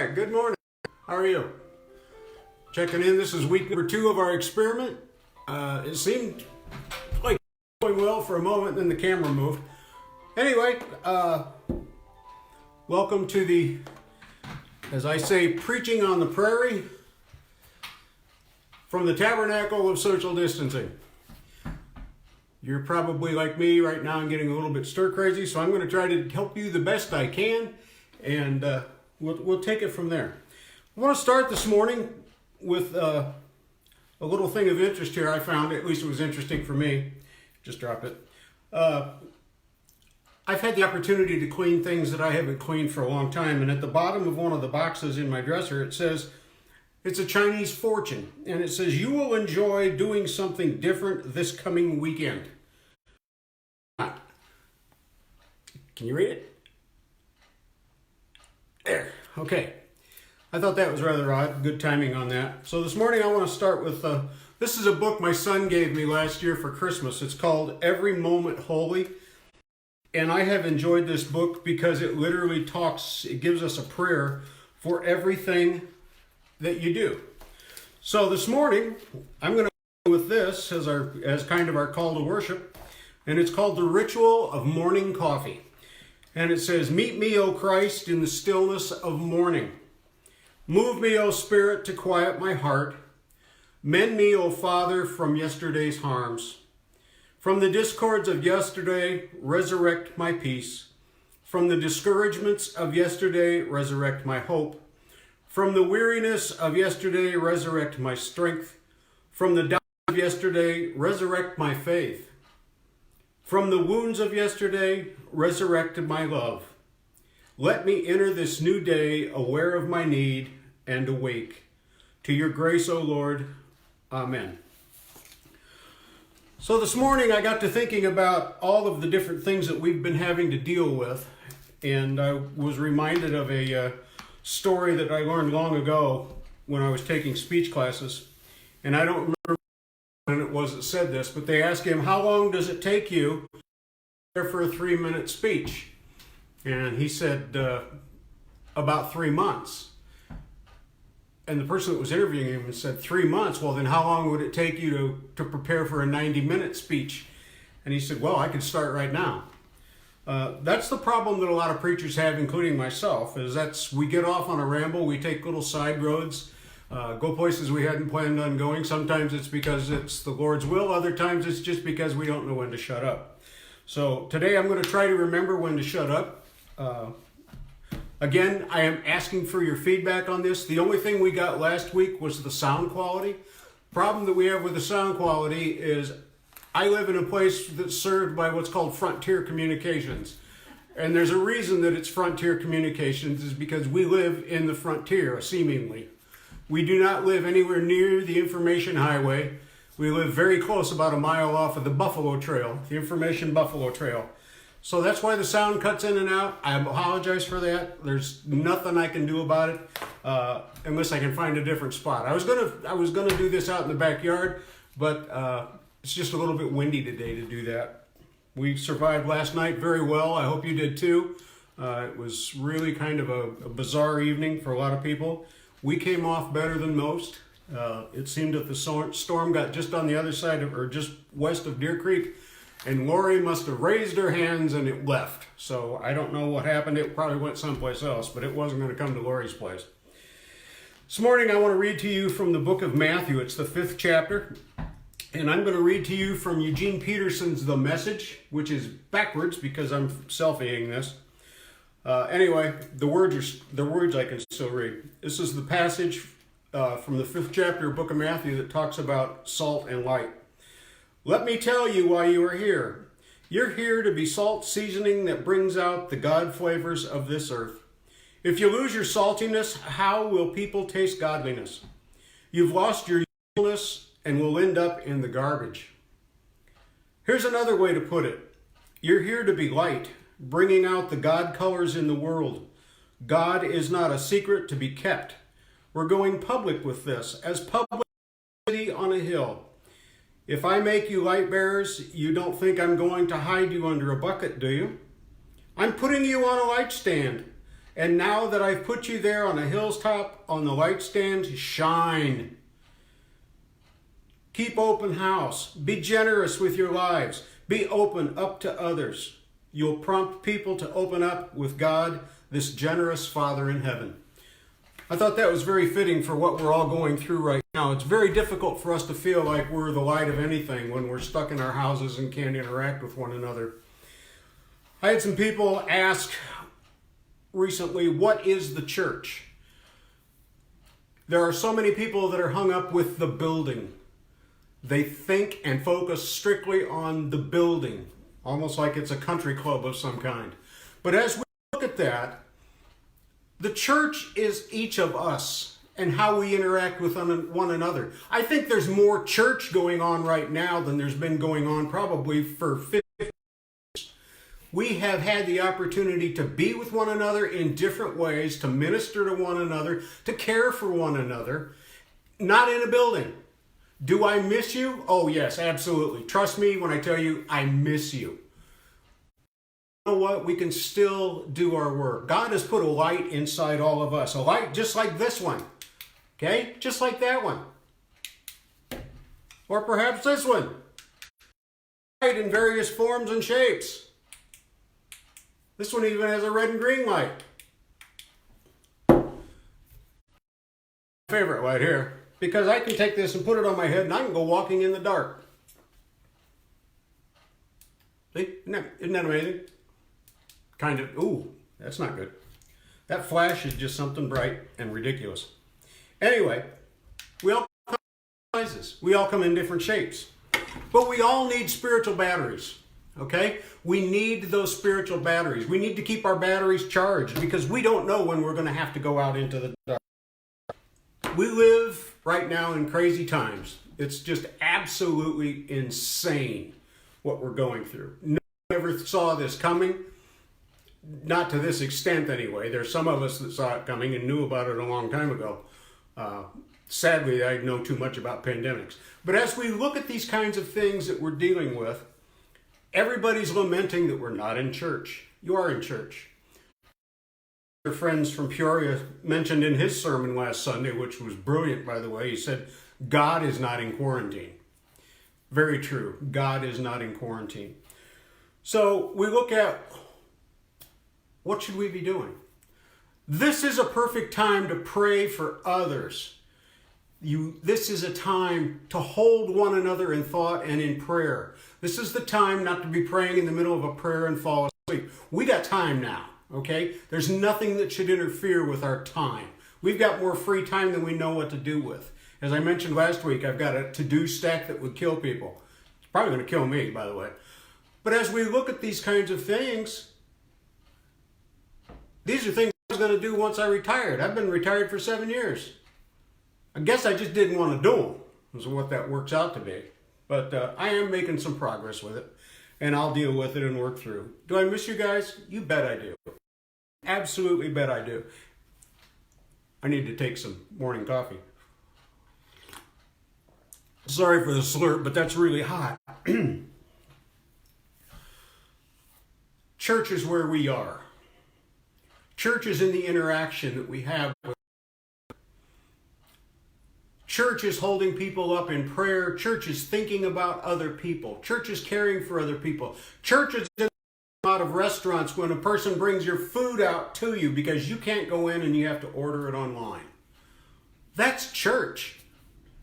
Hi, good morning. How are you? Checking in. This is week number 2 of our experiment. It seemed like going well for a moment, then the camera moved. Anyway, welcome to the, as I say, preaching on the prairie from the Tabernacle of Social Distancing. You're probably like me right now and getting a little bit stir crazy, so I'm going to try to help you the best I can, and we'll take it from there. I want to start this morning with a little thing of interest here I found. At least it was interesting for me. Just drop it. I've had the opportunity to clean things that I haven't cleaned for a long time, and at the bottom of one of the boxes in my dresser it says, it's a Chinese fortune, and it says, you will enjoy doing something different this coming weekend. Can you read it? There, okay. I thought that was rather odd. Good timing on that. So this morning I want to start with, this is a book my son gave me last year for Christmas. It's called Every Moment Holy. And I have enjoyed this book because it literally it gives us a prayer for everything that you do. So this morning, I'm going to go with this as kind of our call to worship, and it's called The Ritual of Morning Coffee. And it says, meet me, O Christ, in the stillness of morning. Move me, O Spirit, to quiet my heart. Mend me, O Father, from yesterday's harms. From the discords of yesterday, resurrect my peace. From the discouragements of yesterday, resurrect my hope. From the weariness of yesterday, resurrect my strength. From the doubt of yesterday, resurrect my faith. From the wounds of yesterday, resurrect my love. Let me enter this new day aware of my need and awake. To your grace, O Lord. Amen. So this morning I got to thinking about all of the different things that we've been having to deal with, and I was reminded of a story that I learned long ago when I was taking speech classes, and I don't remember when it was that said this, but they asked him, how long does it take you to prepare for a 3-minute speech? And he said, about 3 months. And the person that was interviewing him said, 3 months? Well, then how long would it take you to prepare for a 90-minute speech? And he said, well, I could start right now. That's the problem that a lot of preachers have, including myself, is we get off on a ramble, we take little side roads, go places we hadn't planned on going. Sometimes it's because it's the Lord's will, other times it's just because we don't know when to shut up. So today I'm going to try to remember when to shut up. Again, I am asking for your feedback on this. The only thing we got last week was the sound quality. Problem that we have with the sound quality is I live in a place that's served by what's called Frontier Communications. And there's a reason that it's Frontier Communications is because we live in the frontier, seemingly. We do not live anywhere near the information highway. We live very close, about a mile off of the Buffalo Trail, the Information Buffalo Trail. So that's why the sound cuts in and out. I apologize for that. There's nothing I can do about it unless I can find a different spot. I was gonna do this out in the backyard, but it's just a little bit windy today to do that. We survived last night very well. I hope you did too. It was really kind of a bizarre evening for a lot of people. We came off better than most. It seemed that the storm got just on the other side or just west of Deer Creek, and Lori must have raised her hands and it left. So I don't know what happened. It probably went someplace else, but it wasn't going to come to Lori's place. This morning I want to read to you from the book of Matthew. It's the 5th chapter. And I'm going to read to you from Eugene Peterson's The Message, which is backwards because I'm selfieing this. Anyway, the words I can still read. This is the passage from the 5th chapter of the book of Matthew that talks about salt and light. Let me tell you why you are here. You're here to be salt seasoning that brings out the God flavors of this earth. If you lose your saltiness, how will people taste godliness? You've lost your usefulness and will end up in the garbage. Here's another way to put it. You're here to be light, bringing out the God colors in the world. God is not a secret to be kept. We're going public with this, as public city on a hill. If I make you light bearers, you don't think I'm going to hide you under a bucket, do you? I'm putting you on a light stand. And now that I've put you there on a hilltop, on the light stand, shine. Keep open house. Be generous with your lives. Be open up to others. You'll prompt people to open up with God, this generous Father in heaven. I thought that was very fitting for what we're all going through right now. It's very difficult for us to feel like we're the light of anything when we're stuck in our houses and can't interact with one another. I had some people ask recently, what is the church? There are so many people that are hung up with the building. They think and focus strictly on the building, almost like it's a country club of some kind. But as we look at that, the church is each of us and how we interact with one another. I think there's more church going on right now than there's been going on probably for 50 years. We have had the opportunity to be with one another in different ways, to minister to one another, to care for one another, not in a building. Do I miss you? Oh yes, absolutely. Trust me when I tell you I miss you. You know what? We can still do our work. God has put a light inside all of us. A light just like this one. Okay? Just like that one. Or perhaps this one. Light in various forms and shapes. This one even has a red and green light. Favorite light here. Because I can take this and put it on my head and I can go walking in the dark. See? Isn't that amazing? Kind of, ooh, that's not good. That flash is just something bright and ridiculous. Anyway, we all come in sizes. We all come in different shapes. But we all need spiritual batteries, okay? We need those spiritual batteries. We need to keep our batteries charged because we don't know when we're going to have to go out into the dark. We live right now in crazy times. It's just absolutely insane what we're going through. No one ever saw this coming. Not to this extent anyway. There's some of us that saw it coming and knew about it a long time ago. Sadly, I know too much about pandemics. But as we look at these kinds of things that we're dealing with, everybody's lamenting that we're not in church. You are in church. Your friends from Peoria mentioned in his sermon last Sunday, which was brilliant, by the way, he said, God is not in quarantine. Very true. God is not in quarantine. So we look at what should we be doing? This is a perfect time to pray for others. This is a time to hold one another in thought and in prayer. This is the time not to be praying in the middle of a prayer and fall asleep. We got time now, okay? There's nothing that should interfere with our time. We've got more free time than we know what to do with. As I mentioned last week, I've got a to-do stack that would kill people. It's probably going to kill me, by the way. But as we look at these kinds of things, these are things I was going to do once I retired. I've been retired for 7 years. I guess I just didn't want to do them, is what that works out to be. But I am making some progress with it, and I'll deal with it and work through. Do I miss you guys? You bet I do. Absolutely bet I do. I need to take some morning coffee. Sorry for the slurp, but that's really hot. Church is where we are. Church is in the interaction that we have with. Church is holding people up in prayer. Church is thinking about other people. Church is caring for other people. Church is out of restaurants when a person brings your food out to you because you can't go in and you have to order it online. That's church.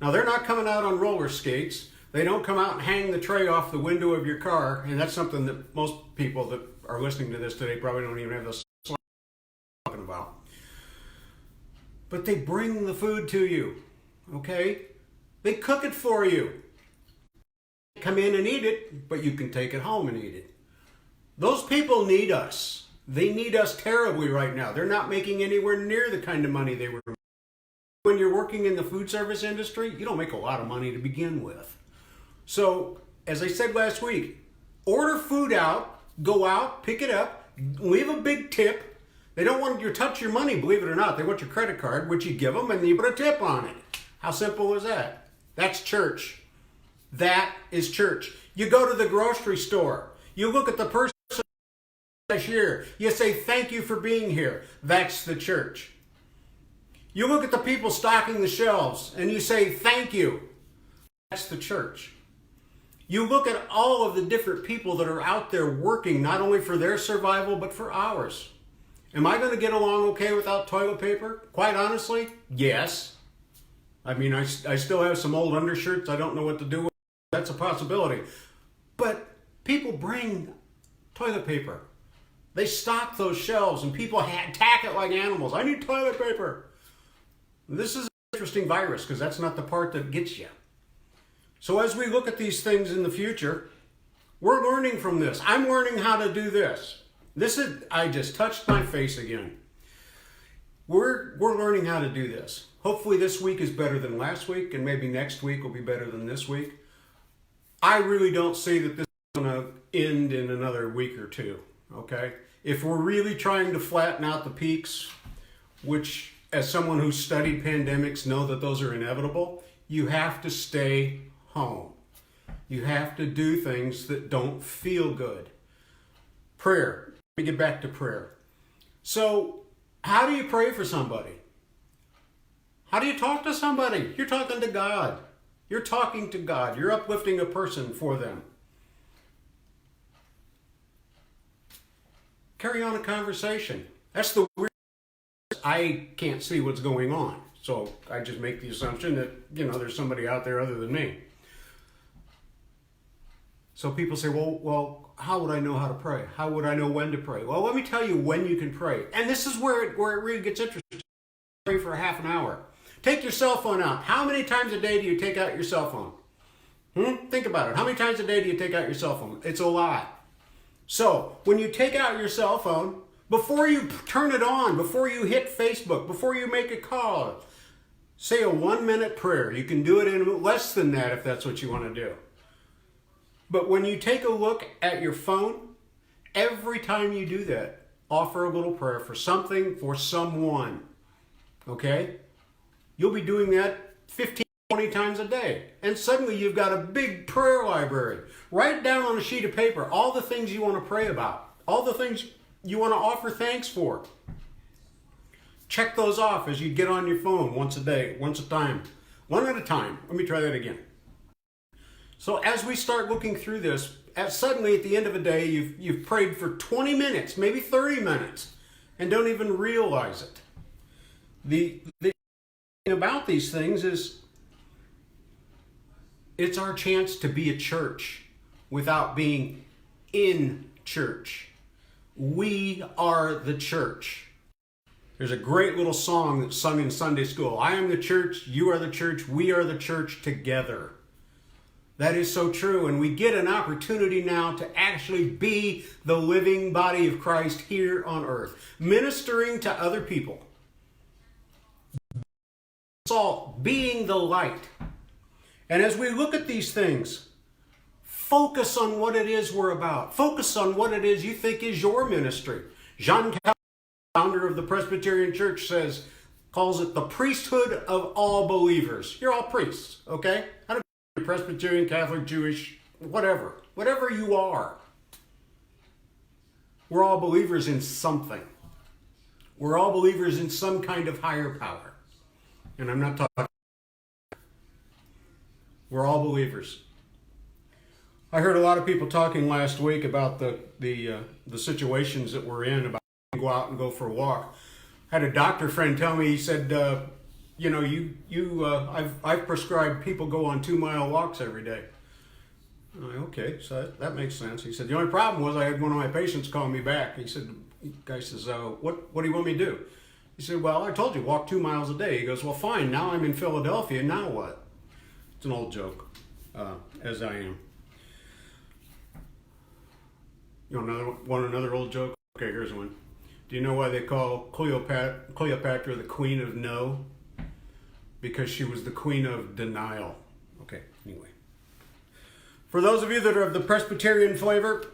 Now, they're not coming out on roller skates. They don't come out and hang the tray off the window of your car. And that's something that most people that are listening to this today probably don't even have the talking about. But they bring the food to you, okay? They cook it for you. Come in and eat it, but you can take it home and eat it. Those people need us. They need us terribly right now. They're not making anywhere near the kind of money they were making. When you're working in the food service industry, you don't make a lot of money to begin with. So, as I said last week, order food out, go out, pick it up, leave a big tip. They don't want you to touch your money, believe it or not. They want your credit card, which you give them, and you put a tip on it. How simple is that? That's church. That is church. You go to the grocery store. You look at the person cashier. You say thank you for being here. That's the church. You look at the people stocking the shelves and you say thank you. That's the church. You look at all of the different people that are out there working not only for their survival but for ours. Am I going to get along okay without toilet paper? Quite honestly, yes. I mean, I still have some old undershirts I don't know what to do with. That's a possibility. But people bring toilet paper. They stock those shelves and people attack it like animals. I need toilet paper. This is an interesting virus because that's not the part that gets you. So as we look at these things in the future, we're learning from this. I'm learning how to do this. I just touched my face again. We're learning how to do this. Hopefully this week is better than last week, and maybe next week will be better than this week. I really don't see that this is going to end in another week or two, okay? If we're really trying to flatten out the peaks, which as someone who's studied pandemics know that those are inevitable, you have to stay home. You have to do things that don't feel good. Prayer. Let me get back to prayer. So, how do you pray for somebody? How do you talk to somebody? You're talking to God. You're talking to God. You're uplifting a person for them. Carry on a conversation. That's the weird. I can't see what's going on. So I just make the assumption that, there's somebody out there other than me. So people say, well, how would I know how to pray? How would I know when to pray? Well, let me tell you when you can pray. And this is where it really gets interesting. Pray for a half an hour. Take your cell phone out. How many times a day do you take out your cell phone? Think about it. How many times a day do you take out your cell phone? It's a lot. So when you take out your cell phone, before you turn it on, before you hit Facebook, before you make a call, say a 1-minute prayer. You can do it in less than that if that's what you want to do. But when you take a look at your phone, every time you do that, offer a little prayer for something, for someone. Okay? You'll be doing that 15, 20 times a day. And suddenly you've got a big prayer library. Write down on a sheet of paper all the things you want to pray about. All the things you want to offer thanks for. Check those off as you get on your phone once a day, once a time. One at a time. Let me try that again. So as we start looking through this, suddenly at the end of a day, you've prayed for 20 minutes, maybe 30 minutes, and don't even realize it. The thing about these things is it's our chance to be a church without being in church. We are the church. There's a great little song that's sung in Sunday school. I am the church, you are the church, we are the church together. That is so true, and we get an opportunity now to actually be the living body of Christ here on earth, ministering to other people. Salt, being the light. And as we look at these things, focus on what it is we're about. Focus on what it is you think is your ministry. John Calvin, founder of the Presbyterian Church, calls it the priesthood of all believers. You're all priests, okay? I don't care if you're Presbyterian, Catholic, Jewish, whatever you are. We're all believers in something. We're all believers in some kind of higher power. And I'm not talking. We're all believers. I heard a lot of people talking last week about the situations that we're in, about go out and go for a walk. I had a doctor friend tell me, he said, I've prescribed people go on 2-mile walks every day. I'm like, okay, so that makes sense. He said, the only problem was I had one of my patients call me back. He said, the guy says, what do you want me to do? He said, well, I told you, walk 2 miles a day. He goes, well, fine, now I'm in Philadelphia, now what? It's an old joke, as I am. You want another old joke? Okay, here's one. Do you know why they call Cleopatra the Queen of No? Because she was the queen of denial. Okay, anyway. For those of you that are of the Presbyterian flavor,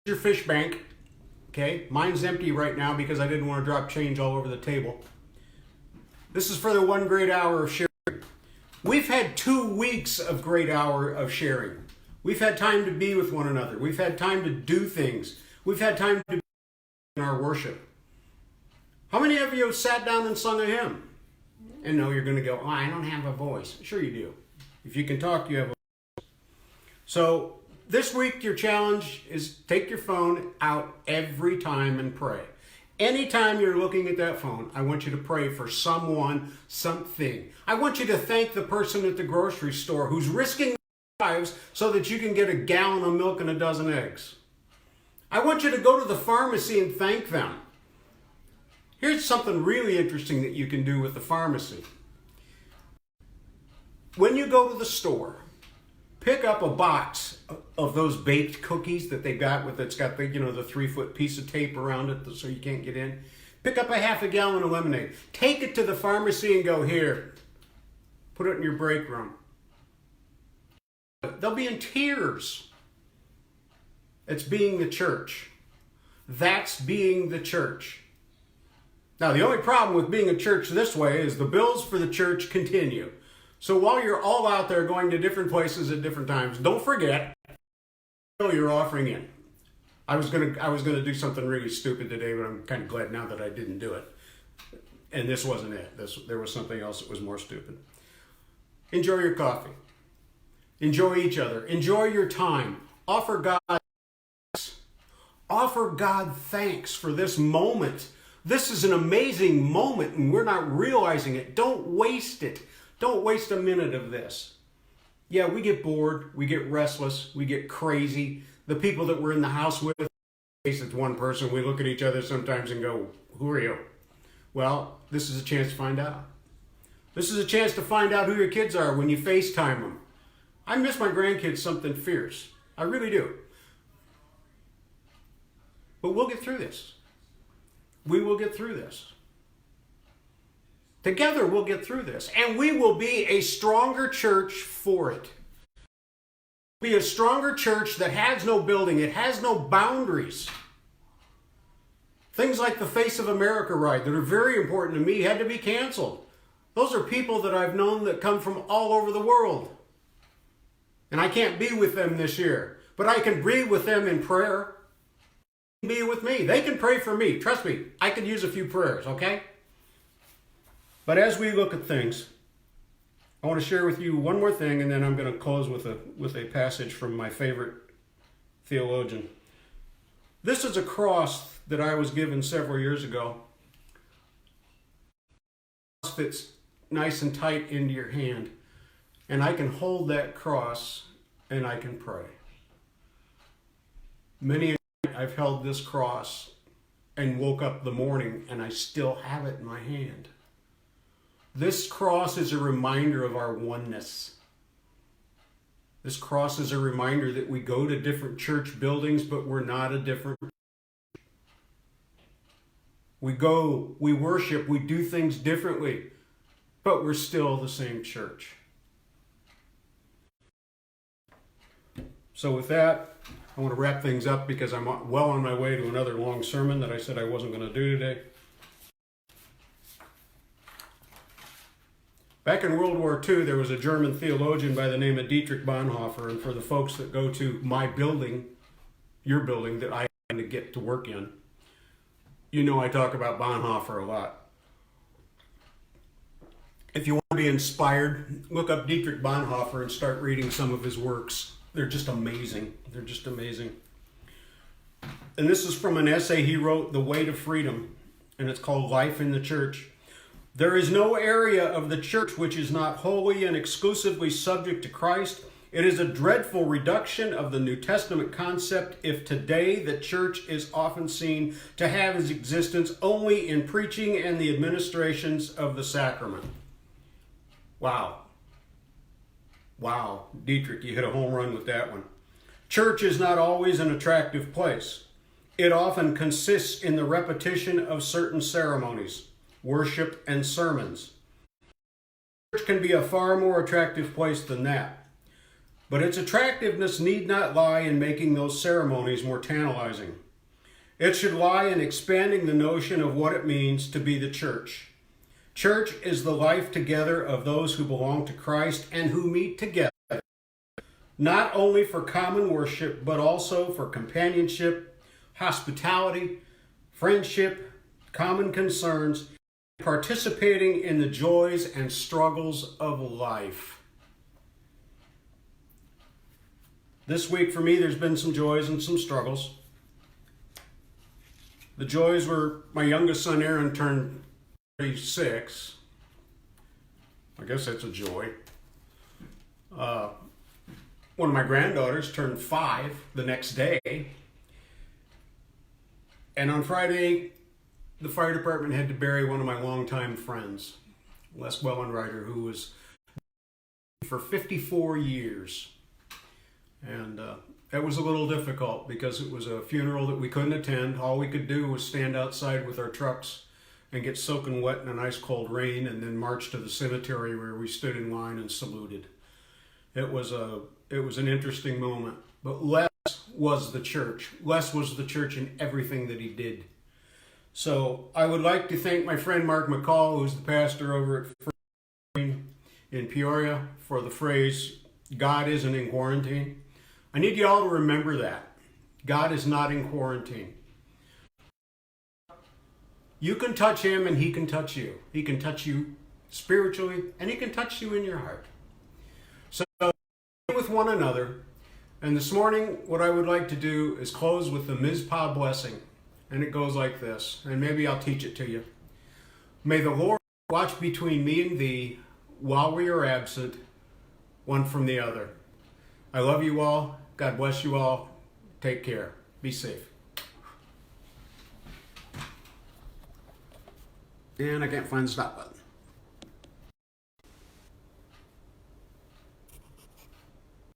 your fish bank. Okay, mine's empty right now because I didn't want to drop change all over the table. This is for the one great hour of sharing. We've had 2 weeks of great hour of sharing. We've had time to be with one another. We've had time to do things. We've had time to be in our worship. How many of you have sat down and sung a hymn? And no, you're going to go, oh, I don't have a voice. Sure you do. If you can talk, you have a voice. So this week, your challenge is take your phone out every time and pray. Anytime you're looking at that phone, I want you to pray for someone, something. I want you to thank the person at the grocery store who's risking their lives so that you can get a gallon of milk and a dozen eggs. I want you to go to the pharmacy and thank them. Here's something really interesting that you can do with the pharmacy. When you go to the store, pick up a box of those baked cookies that they got with it's got the 3-foot piece of tape around it so you can't get in. Pick up a half a gallon of lemonade. Take it to the pharmacy and go, here, put it in your break room. They'll be in tears. It's being the church. That's being the church. Now, the only problem with being a church this way is the bills for the church continue. So while you're all out there going to different places at different times, don't forget you're offering in. I was gonna do something really stupid today, but I'm kind of glad now that I didn't do it. And this wasn't it. There was something else that was more stupid. Enjoy your coffee. Enjoy each other. Enjoy your time. Offer God thanks for this moment. This is an amazing moment, and we're not realizing it. Don't waste it. Don't waste a minute of this. Yeah, we get bored, we get restless, we get crazy. The people that we're in the house with, it's one person, we look at each other sometimes and go, who are you? Well, this is a chance to find out. This is a chance to find out who your kids are when you FaceTime them. I miss my grandkids something fierce. I really do. But we'll get through this. We will get through this. Together we'll get through this, and we will be a stronger church for it. Be a stronger church that has no building, it has no boundaries. Things like the Face of America ride that are very important to me had to be canceled. Those are people that I've known that come from all over the world. And I can't be with them this year, but I can be with them in prayer. Be with me. They can pray for me. Trust me, I could use a few prayers, okay? But as we look at things, I want to share with you one more thing, and then I'm going to close with a passage from my favorite theologian. This is a cross that I was given several years ago. It fits nice and tight into your hand, and I can hold that cross and I can pray. Many I've held this cross and woke up the morning and I still have it in my hand. This cross is a reminder of our oneness. This cross is a reminder that we go to different church buildings, but we're not a different. We go, we worship, we do things differently, but we're still the same church. So with that, I want to wrap things up because I'm well on my way to another long sermon that I said I wasn't going to do today. Back in World War II, there was a German theologian by the name of Dietrich Bonhoeffer, and for the folks that go to my building, your building that I happen to get to work in, you know I talk about Bonhoeffer a lot. If you want to be inspired, look up Dietrich Bonhoeffer and start reading some of his works. They're just amazing. They're just amazing. And this is from an essay he wrote, The Weight of Freedom, and it's called Life in the Church. There is no area of the church which is not wholly and exclusively subject to Christ. It is a dreadful reduction of the New Testament concept if today the church is often seen to have its existence only in preaching and the administrations of the sacrament. Wow. Wow, Dietrich, you hit a home run with that one. Church is not always an attractive place. It often consists in the repetition of certain ceremonies, worship, and sermons. Church can be a far more attractive place than that. But its attractiveness need not lie in making those ceremonies more tantalizing. It should lie in expanding the notion of what it means to be the church. Church is the life together of those who belong to Christ and who meet together, not only for common worship, but also for companionship, hospitality, friendship, common concerns, participating in the joys and struggles of life. This week for me, there's been some joys and some struggles. The joys were my youngest son, Aaron, turned 36. I guess that's a joy. One of my granddaughters turned 5 the next day. And on Friday, the fire department had to bury one of my longtime friends, Les Wellenreiter, who was for 54 years. And that was a little difficult because it was a funeral that we couldn't attend. All we could do was stand outside with our trucks and get soaking wet in an ice cold rain and then march to the cemetery where we stood in line and saluted. It was an interesting moment. But Les was the church. Les was the church in everything that he did. So I would like to thank my friend Mark McCall, who's the pastor over at First in Peoria, for the phrase, God isn't in quarantine. I need you all to remember that. God is not in quarantine. You can touch him and he can touch you. He can touch you spiritually and he can touch you in your heart. So be with one another. And this morning, what I would like to do is close with the Mizpah blessing. And it goes like this, and maybe I'll teach it to you. May the Lord watch between me and thee while we are absent, one from the other. I love you all. God bless you all. Take care. Be safe. And I can't find the stop button.